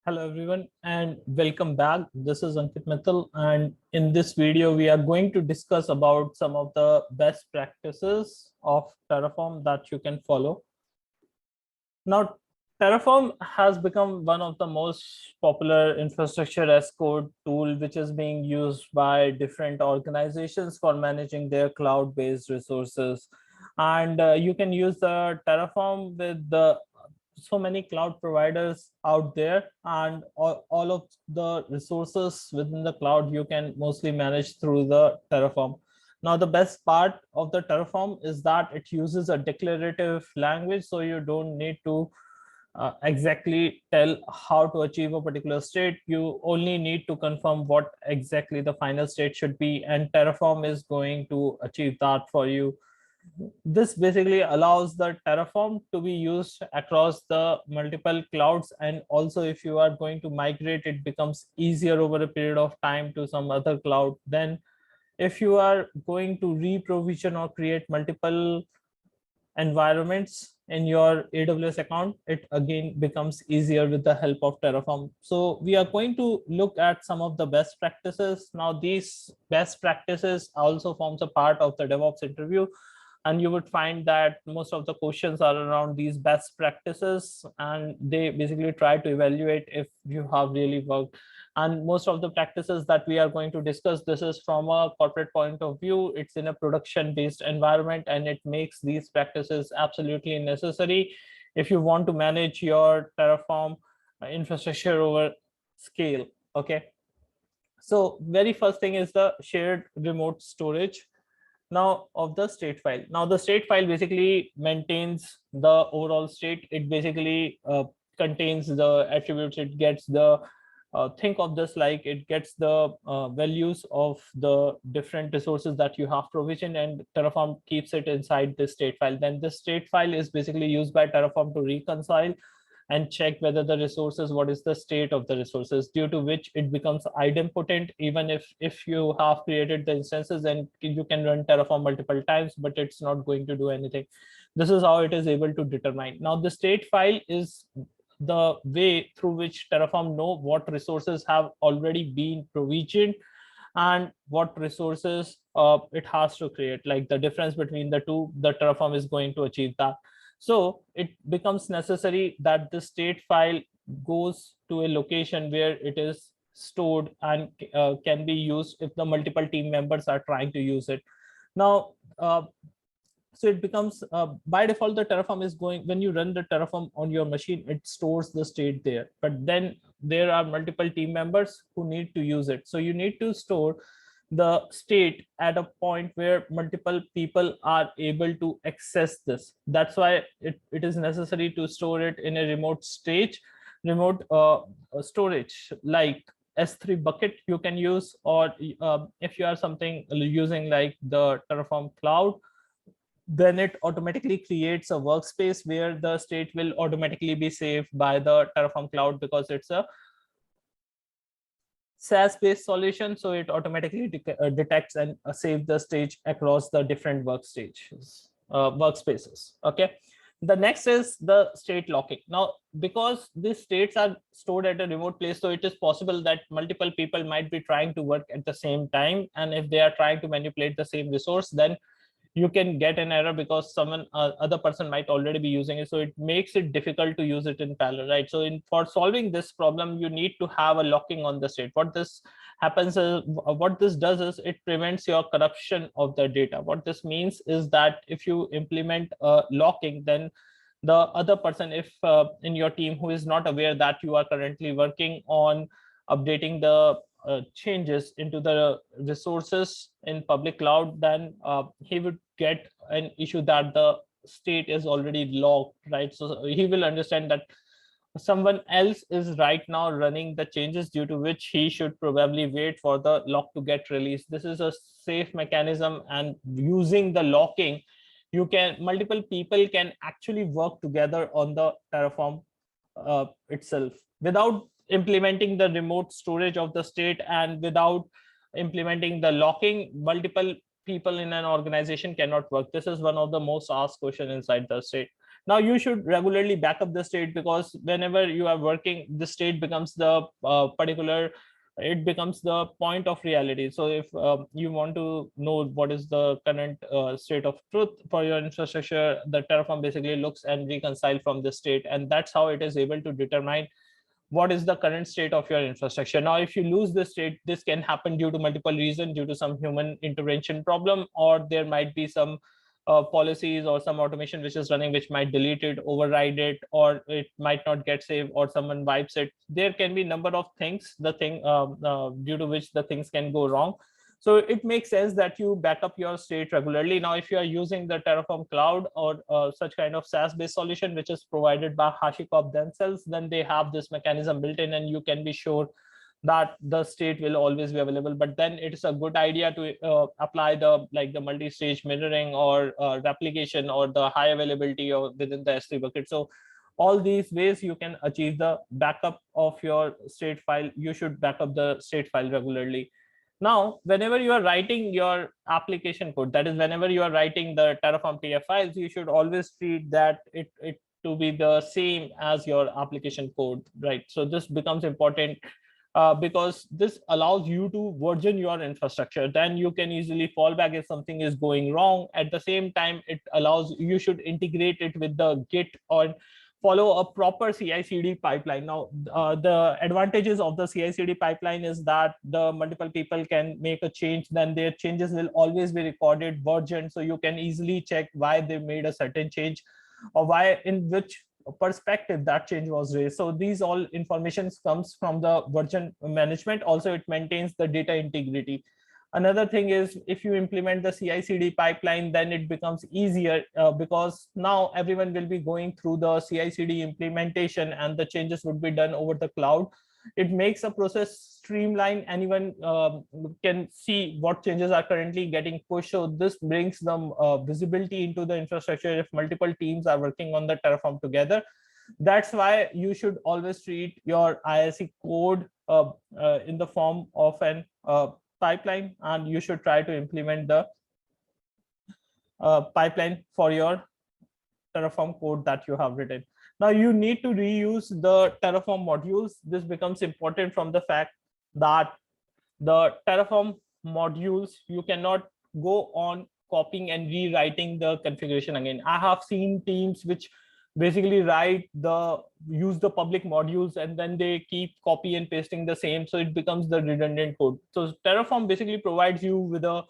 Hello everyone and welcome back. This is Ankit Mittal, and in this video we are going to discuss about some of the best practices of Terraform that you can follow. Now, Terraform has become one of the most popular infrastructure as code tool, which is being used by different organizations for managing their cloud-based resources. And you can use the Terraform with the so many cloud providers out there, and all of the resources within the cloud you can mostly manage through the Terraform. Now, the best part of the Terraform is that it uses a declarative language, so you don't need to exactly tell how to achieve a particular state. You only need to confirm what exactly the final state should be, and Terraform is going to achieve that for you. This basically allows the Terraform to be used across the multiple clouds, and also if you are going to migrate, it becomes easier over a period of time to some other cloud. Then if you are going to re-provision or create multiple environments in your AWS account, it again becomes easier with the help of Terraform. So we are going to look at some of the best practices. Now, these best practices also forms a part of the DevOps interview, and you would find that most of the questions are around these best practices, and they basically try to evaluate if you have really worked. And most of the practices that we are going to discuss, this is from a corporate point of view. It's in a production based environment, and it makes these practices absolutely necessary if you want to manage your Terraform infrastructure over scale. Okay, so very first thing is the shared remote storage now of the state file. Now the state file basically maintains the overall state. It basically contains the attributes. It gets the think of this like it gets the values of the different resources that you have provisioned, and Terraform keeps it inside the state file. Then the state file is basically used by Terraform to reconcile and check whether the resources, what is the state of the resources, due to which it becomes idempotent. Even if you have created the instances, and you can run Terraform multiple times, but it's not going to do anything. This is how it is able to determine. Now the state file is the way through which Terraform know what resources have already been provisioned and what resources it has to create. Like the difference between the two, the Terraform is going to achieve that. So it becomes necessary that the state file goes to a location where it is stored and can be used if the multiple team members are trying to use it. Now, so it becomes by default, the Terraform is going, when you run the Terraform on your machine, it stores the state there. But then there are multiple team members who need to use it. So you need to store the state at a point where multiple people are able to access this. That's why it is necessary to store it in a remote remote storage like S3 bucket you can use, or if you are something using like the Terraform cloud, then it automatically creates a workspace where the state will automatically be saved by the Terraform cloud, because it's a SaaS-based solution, so it automatically detects and saves the stage across the different workstages, workspaces. Okay. The next is the state locking. Now, because these states are stored at a remote place, so it is possible that multiple people might be trying to work at the same time, and if they are trying to manipulate the same resource, then you can get an error because someone other person might already be using it. So it makes it difficult to use it in parallel, right? So for solving this problem, you need to have a locking on the state. What this happens is, what this does is it prevents your corruption of the data. What this means is that if you implement locking, then the other person, if in your team, who is not aware that you are currently working on updating the changes into the resources in public cloud, then he would get an issue that the state is already locked, right? So he will understand that someone else is right now running the changes, due to which he should probably wait for the lock to get released. This is a safe mechanism, and using the locking, you can, multiple people can actually work together on the Terraform itself without implementing the remote storage of the state, and without implementing the locking, multiple people in an organization cannot work. This is one of the most asked questions inside the state Now you should regularly back up the state, because whenever you are working, the state becomes the it becomes the point of reality. So if you want to know what is the current state of truth for your infrastructure, the Terraform basically looks and reconcile from the state, and that's how it is able to determine what is the current state of your infrastructure. Now, if you lose the state, this can happen due to multiple reasons, due to some human intervention problem, or there might be some policies or some automation which is running, which might delete it, override it, or it might not get saved, or someone wipes it. There can be number of things, due to which the things can go wrong. So it makes sense that you back up your state regularly. Now, if you are using the Terraform Cloud or such kind of SaaS-based solution, which is provided by HashiCorp themselves, then they have this mechanism built in, and you can be sure that the state will always be available. But then it's a good idea to apply the multi-stage mirroring or replication or the high availability or within the S3 bucket. So all these ways you can achieve the backup of your state file. You should back up the state file regularly. Now, whenever you are writing your application code, that is, whenever you are writing the Terraform TF files, you should always treat that it to be the same as your application code, right? So this becomes important because this allows you to version your infrastructure. Then you can easily fall back if something is going wrong. At the same time, it allows you should integrate it with the Git or follow a proper CI/CD pipeline. Now, the advantages of the CI/CD pipeline is that the multiple people can make a change, then their changes will always be recorded, versioned, so you can easily check why they made a certain change or why, in which perspective that change was raised. So these all informations comes from the version management. Also, it maintains the data integrity. Another thing is, if you implement the CI/CD pipeline, then it becomes easier because now everyone will be going through the CI/CD implementation and the changes would be done over the cloud. It makes a process streamlined. Anyone can see what changes are currently getting pushed. So this brings them visibility into the infrastructure if multiple teams are working on the Terraform together. That's why you should always treat your ISE code in the form of an pipeline, and you should try to implement the pipeline for your Terraform code that you have written. Now you need to reuse the Terraform modules. This becomes important from the fact that the Terraform modules, you cannot go on copying and rewriting the configuration again. I have seen teams which basically use the public modules and then they keep copy and pasting the same, so it becomes the redundant code. So Terraform basically provides you with a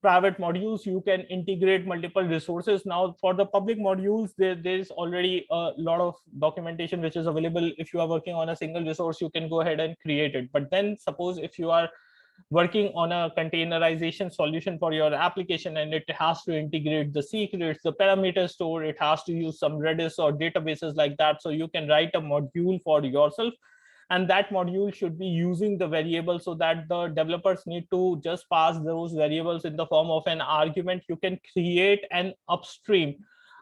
private modules. You can integrate multiple resources. Now for the public modules, there is already a lot of documentation which is available. If you are working on a single resource, you can go ahead and create it. But then suppose if you are working on a containerization solution for your application and it has to integrate the secrets, the parameter store, it has to use some Redis or databases like that. So you can write a module for yourself, and that module should be using the variable, so that the developers need to just pass those variables in the form of an argument. You can create an upstream,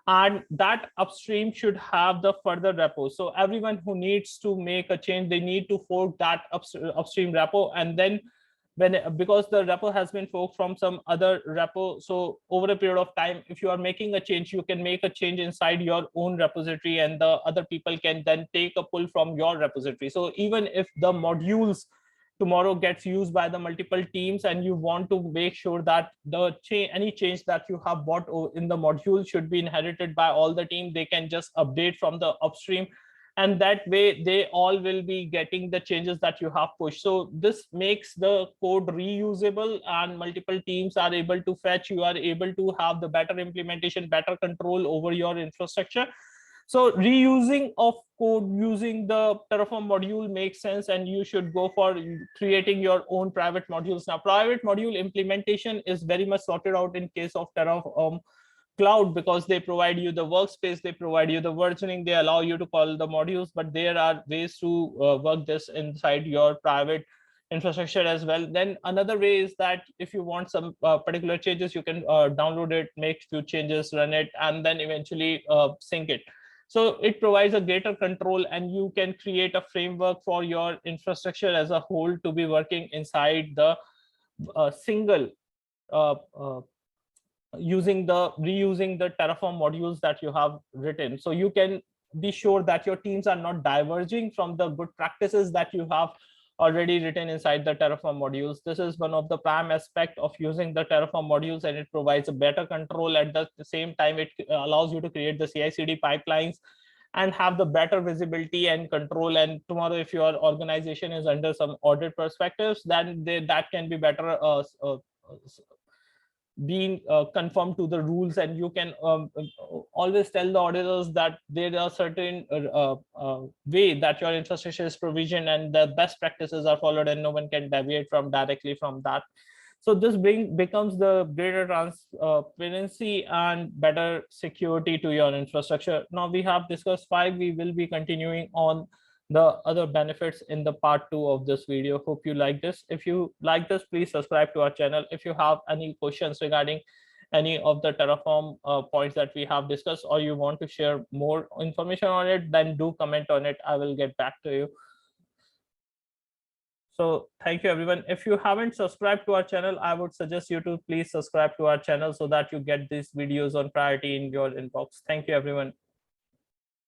and that upstream should have the further repo. So everyone who needs to make a change, they need to fork that upstream repo, and then because the repo has been forked from some other repo, so over a period of time, if you are making a change, you can make a change inside your own repository, and the other people can then take a pull from your repository. So even if the modules tomorrow gets used by the multiple teams, and you want to make sure that any change that you have bought in the module should be inherited by all the team, they can just update from the upstream, and that way they all will be getting the changes that you have pushed. So this makes the code reusable, and multiple teams are able to fetch. You are able to have the better implementation, better control over your infrastructure. So reusing of code using the Terraform module makes sense, and you should go for creating your own private modules. Now, private module implementation is very much sorted out in case of Terraform Cloud, because they provide you the workspace, they provide you the versioning, they allow you to call the modules, but there are ways to work this inside your private infrastructure as well. Then another way is that if you want some particular changes, you can download it, make few changes, run it, and then eventually sync it. So it provides a greater control, and you can create a framework for your infrastructure as a whole to be working inside the single reusing the Terraform modules that you have written. So you can be sure that your teams are not diverging from the good practices that you have already written inside the Terraform modules. This is one of the prime aspect of using the Terraform modules, and it provides a better control. At the same time, it allows you to create the CI/CD pipelines and have the better visibility and control. And tomorrow, if your organization is under some audit perspectives, then that can be better being conformed to the rules. And you can always tell the auditors that there are certain way that your infrastructure is provisioned and the best practices are followed, and no one can deviate from directly from that. So this becomes the greater transparency and better security to your infrastructure. Now we have discussed 5. We will be continuing on the other benefits in the part 2 of this video. Hope you like this. If you like this, please subscribe to our channel. If you have any questions regarding any of the Terraform points that we have discussed, or you want to share more information on it, then do comment on it. I will get back to you. So thank you, everyone. If you haven't subscribed to our channel, I would suggest you to please subscribe to our channel so that you get these videos on priority in your inbox. Thank you, everyone.